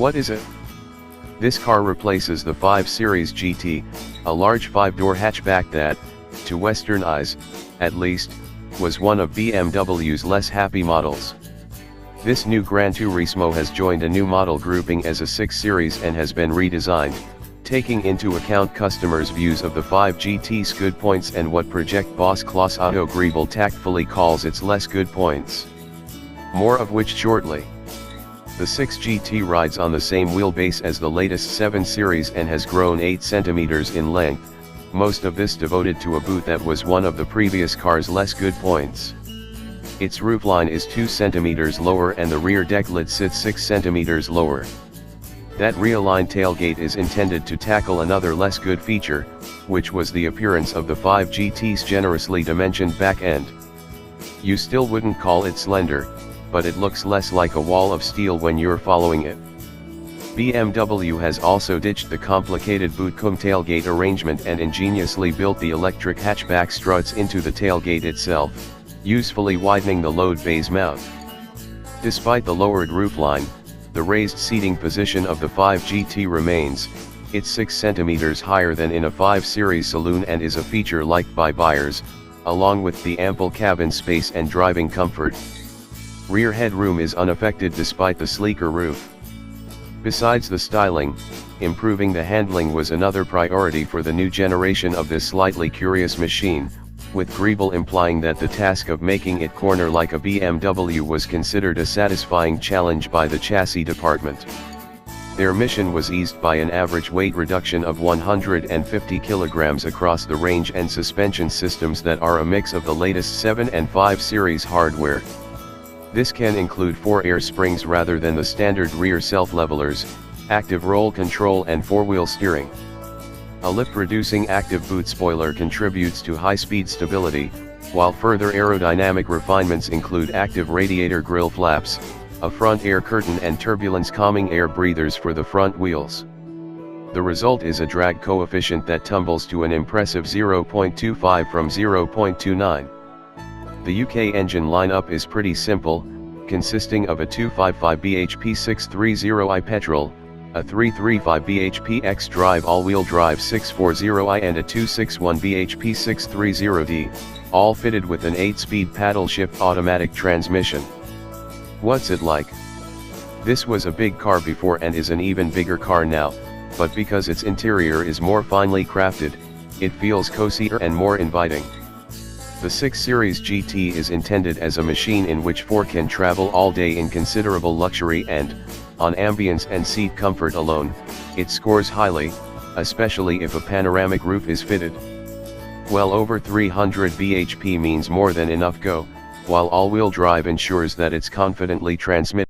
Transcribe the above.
What is it? This car replaces the 5 Series GT, a large 5-door hatchback that, to Western eyes, at least, was one of BMW's less happy models. This new Gran Turismo has joined a new model grouping as a 6 Series and has been redesigned, taking into account customers' views of the 5 GT's good points and what project boss Klaus Otto Griebel tactfully calls its less good points. More of which shortly. The 6 GT rides on the same wheelbase as the latest 7 Series and has grown 8 cm in length, most of this devoted to a boot that was one of the previous car's less good points. Its roofline is 2 cm lower and the rear deck lid sits 6 cm lower. That realigned tailgate is intended to tackle another less good feature, which was the appearance of the 5 GT's generously dimensioned back end. You still wouldn't call it slender, but it looks less like a wall of steel when you're following it. BMW has also ditched the complicated boot-cum-tailgate arrangement and ingeniously built the electric hatchback struts into the tailgate itself, usefully widening the load bay's mouth. Despite the lowered roofline, the raised seating position of the 5 GT remains. It's 6 cm higher than in a 5 Series saloon and is a feature liked by buyers, along with the ample cabin space and driving comfort. Rear headroom is unaffected despite the sleeker roof. Besides the styling, improving the handling was another priority for the new generation of this slightly curious machine, with Griebel implying that the task of making it corner like a BMW was considered a satisfying challenge by the chassis department. Their mission was eased by an average weight reduction of 150 kilograms across the range and suspension systems that are a mix of the latest 7 and 5 Series hardware. This can include 4 air springs rather than the standard rear self-levelers, active roll control and 4-wheel steering. A lift-reducing active boot spoiler contributes to high-speed stability, while further aerodynamic refinements include active radiator grille flaps, a front air curtain and turbulence-calming air breathers for the front wheels. The result is a drag coefficient that tumbles to an impressive 0.25 from 0.29. The UK engine lineup is pretty simple, consisting of a 255 bhp 630i petrol, a 335 bhp X-drive all-wheel drive 640i and a 261 bhp 630d, all fitted with an 8-speed paddle-shift automatic transmission. What's it like? This was a big car before and is an even bigger car now, but because its interior is more finely crafted, it feels cozier and more inviting. The 6 Series GT is intended as a machine in which 4 can travel all day in considerable luxury and, on ambience and seat comfort alone, it scores highly, especially if a panoramic roof is fitted. Well over 300 bhp means more than enough go, while all-wheel drive ensures that it's confidently transmitted.